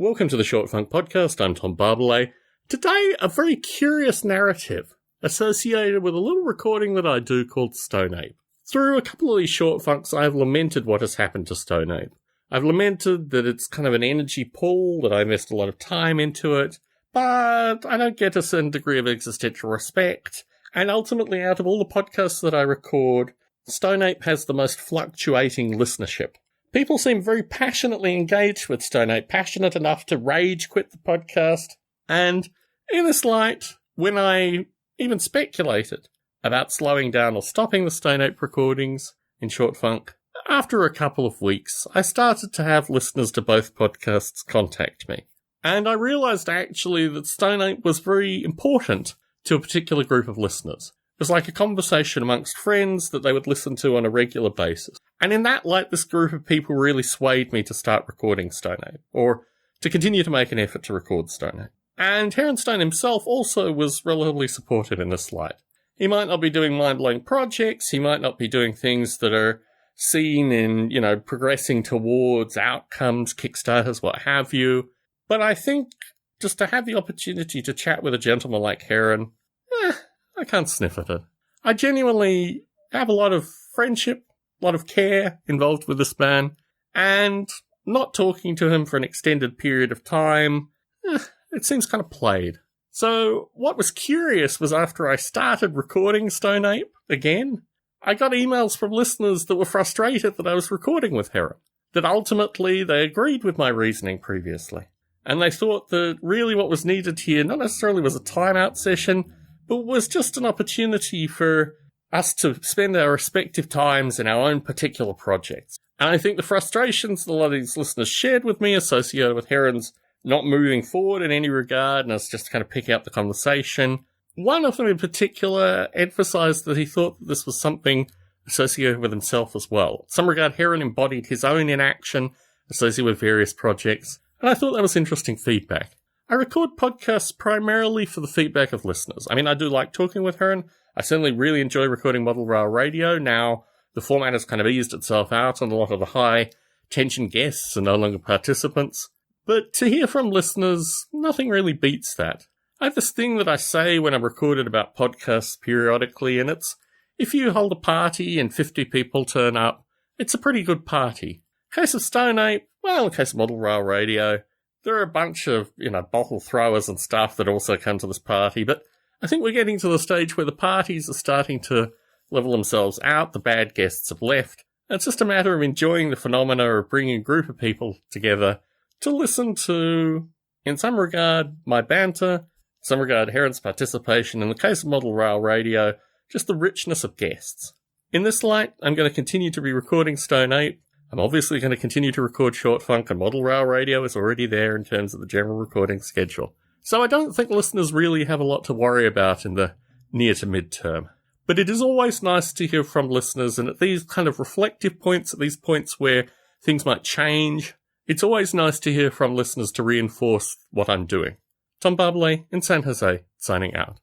Welcome to the Short Funk Podcast. I'm Tom Barbalet. Today, a very curious narrative associated with a little recording that I do called Stone Ape. Through a couple of these short funks, I have lamented what has happened to Stone Ape. I've lamented that it's kind of an energy pool, that I invested a lot of time into it, but I don't get a certain degree of existential respect. And ultimately, out of all the podcasts that I record, Stone Ape has the most fluctuating listenership. People seem very passionately engaged with Stone Ape, passionate enough to rage quit the podcast. And in this light, when I even speculated about slowing down or stopping the Stone Ape recordings in Short Funk, after a couple of weeks, I started to have listeners to both podcasts contact me. And I realised actually that Stone Ape was very important to a particular group of listeners. It was like a conversation amongst friends that they would listen to on a regular basis. And in that light, this group of people really swayed me to start recording Stone Ape, or to continue to make an effort to record Stone Ape. And Heronstone himself also was relatively supportive in this light. He might not be doing mind-blowing projects, he might not be doing things that are seen in, progressing towards outcomes, Kickstarters, what have you. But I think just to have the opportunity to chat with a gentleman like Heron, I can't sniff at it. I genuinely have a lot of friendship, a lot of care involved with this man, and not talking to him for an extended period of time, it seems kind of played. So what was curious was after I started recording Stone Ape again, I got emails from listeners that were frustrated that I was recording with Heron, that ultimately they agreed with my reasoning previously. And they thought that really what was needed here not necessarily was a timeout session, but was just an opportunity for us to spend our respective times in our own particular projects. And I think the frustrations that a lot of these listeners shared with me associated with Heron's not moving forward in any regard, and us just kind of picking up the conversation. One of them in particular emphasised that he thought that this was something associated with himself as well. In some regard, Heron embodied his own inaction associated with various projects, and I thought that was interesting feedback. I record podcasts primarily for the feedback of listeners. I mean, I do like talking with Heron. I certainly really enjoy recording Model Rail Radio. Now, the format has kind of eased itself out, and a lot of the high-tension guests are no longer participants. But to hear from listeners, nothing really beats that. I have this thing that I say when I'm recorded about podcasts periodically, and it's, if you hold a party and 50 people turn up, it's a pretty good party. In case of Stone Ape, well, in case of Model Rail Radio, there are a bunch of, bottle throwers and stuff that also come to this party, but I think we're getting to the stage where the parties are starting to level themselves out, the bad guests have left, and it's just a matter of enjoying the phenomena of bringing a group of people together to listen to, in some regard, my banter, in some regard, Heron's participation, in the case of Model Rail Radio, just the richness of guests. In this light, I'm going to continue to be recording Stone Ape. I'm obviously going to continue to record Short Funk, and Model Rail Radio is already there in terms of the general recording schedule. So I don't think listeners really have a lot to worry about in the near to mid-term. But it is always nice to hear from listeners, and at these kind of reflective points, at these points where things might change, it's always nice to hear from listeners to reinforce what I'm doing. Tom Barbalet in San Jose, signing out.